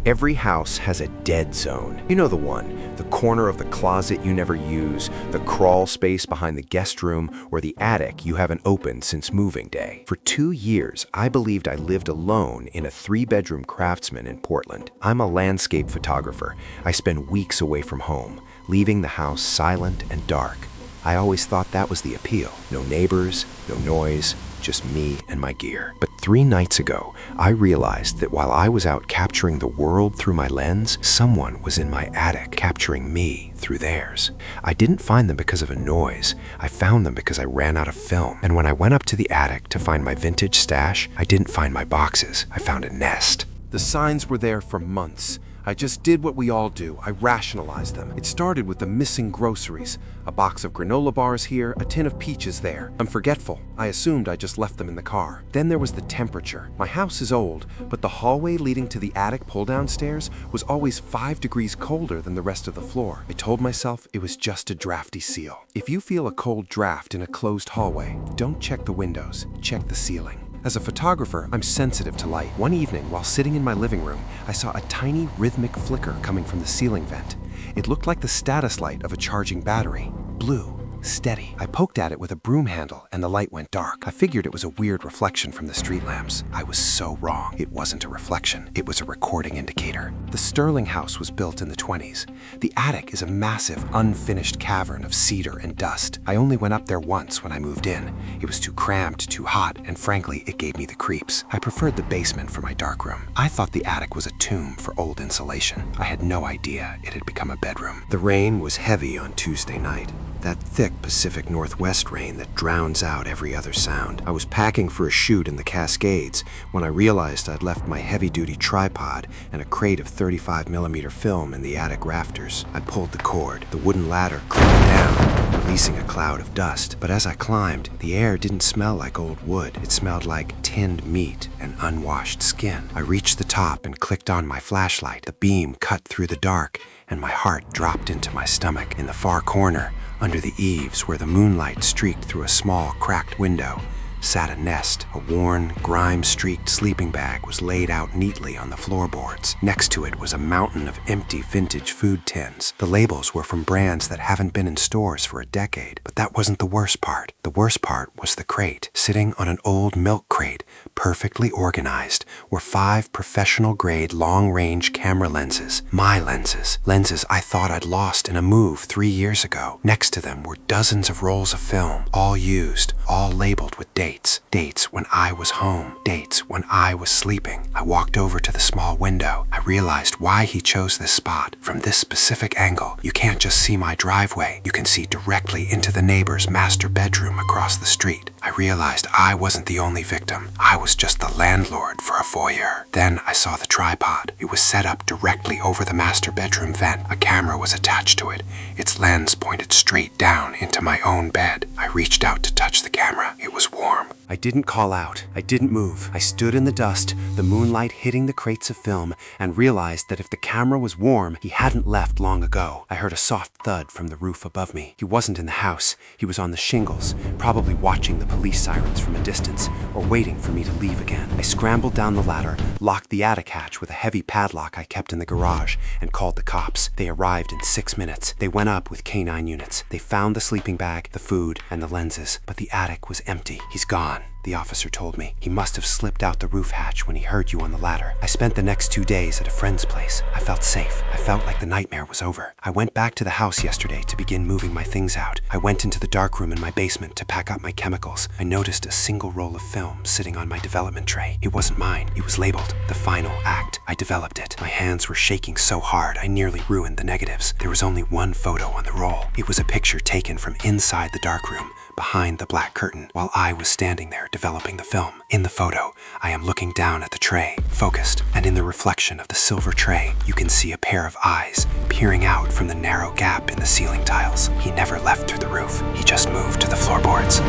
Every house has a dead zone. You know the one, the corner of the closet you never use, the crawl space behind the guest room, or the attic you haven't opened since moving day. For 2 years, I believed I lived alone in a 3-bedroom Craftsman in Portland. I'm a landscape photographer. I spend weeks away from home, leaving the house silent and dark. I always thought that was the appeal. No neighbors, no noise, just me and my gear. But 3 nights ago, I realized that while I was out capturing the world through my lens, someone was in my attic capturing me through theirs. I didn't find them because of a noise. I found them because I ran out of film. And when I went up to the attic to find my vintage stash, I didn't find my boxes. I found a nest. The signs were there for months. I just did what we all do. I rationalized them. It started with the missing groceries. A box of granola bars here, a tin of peaches there. I'm forgetful. I assumed I just left them in the car. Then there was the temperature. My house is old, but the hallway leading to the attic pull-down stairs was always 5 degrees colder than the rest of the floor. I told myself it was just a drafty seal. If you feel a cold draft in a closed hallway, don't check the windows, check the ceiling. As a photographer, I'm sensitive to light. One evening, while sitting in my living room, I saw a tiny rhythmic flicker coming from the ceiling vent. It looked like the status light of a charging battery. Blue. Steady. I poked at it with a broom handle and the light went dark. I figured it was a weird reflection from the street lamps. I was so wrong. It wasn't a reflection. It was a recording indicator. The Sterling house was built in the 20s. The attic is a massive, unfinished cavern of cedar and dust. I only went up there once when I moved in. It was too cramped, too hot, and frankly, it gave me the creeps. I preferred the basement for my darkroom. I thought the attic was a tomb for old insulation. I had no idea it had become a bedroom. The rain was heavy on Tuesday night. That thick Pacific Northwest rain that drowns out every other sound. I was packing for a shoot in the Cascades when I realized I'd left my heavy-duty tripod and a crate of 35mm film in the attic rafters. I pulled the cord. The wooden ladder climbed down, releasing a cloud of dust. But as I climbed, the air didn't smell like old wood. It smelled like tinned meat and unwashed skin. I reached the top and clicked on my flashlight. The beam cut through the dark, and my heart dropped into my stomach. In the far corner, under the eaves where the moonlight streaked through a small, cracked window, sat a nest. A worn, grime-streaked sleeping bag was laid out neatly on the floorboards. Next to it was a mountain of empty vintage food tins. The labels were from brands that haven't been in stores for a decade. But that wasn't the worst part. The worst part was the crate. Sitting on an old milk crate, perfectly organized, were 5 professional-grade long-range camera lenses. My lenses. Lenses I thought I'd lost in a move 3 years ago. Next to them were dozens of rolls of film, all used, all labeled with dates. Dates when I was home. Dates when I was sleeping. I walked over to the small window. I realized why he chose this spot. From this specific angle, you can't just see my driveway. You can see directly into the neighbor's master bedroom across the street. I realized I wasn't the only victim. I was just the landlord for a foyer. Then I saw the tripod. It was set up directly over the master bedroom vent. A camera was attached to it. Its lens pointed straight down into my own bed. I reached out to touch the camera. It was warm. I didn't call out. I didn't move. I stood in the dust, the moonlight hitting the crates of film, and realized that if the camera was warm, he hadn't left long ago. I heard a soft thud from the roof above me. He wasn't in the house. He was on the shingles, probably watching the police sirens from a distance, or waiting for me to leave again. I scrambled down the ladder, locked the attic hatch with a heavy padlock I kept in the garage, and called the cops. They arrived in 6 minutes. They went up with K9 units. They found the sleeping bag, the food, and the lenses, but the attic was empty. He's gone, the officer told me. He must have slipped out the roof hatch when he heard you on the ladder. I spent the next 2 days at a friend's place. I felt safe. I felt like the nightmare was over. I went back to the house yesterday to begin moving my things out. I went into the dark room in my basement to pack up my chemicals. I noticed a single roll of film sitting on my development tray. It wasn't mine. It was labeled The Final Act. I developed it. My hands were shaking so hard I nearly ruined the negatives. There was only one photo on the roll. It was a picture taken from inside the darkroom, behind the black curtain, while I was standing there developing the film. In the photo, I am looking down at the tray, focused, and in the reflection of the silver tray, you can see a pair of eyes peering out from the narrow gap in the ceiling tiles. He never left through the roof. He just moved to the floorboards.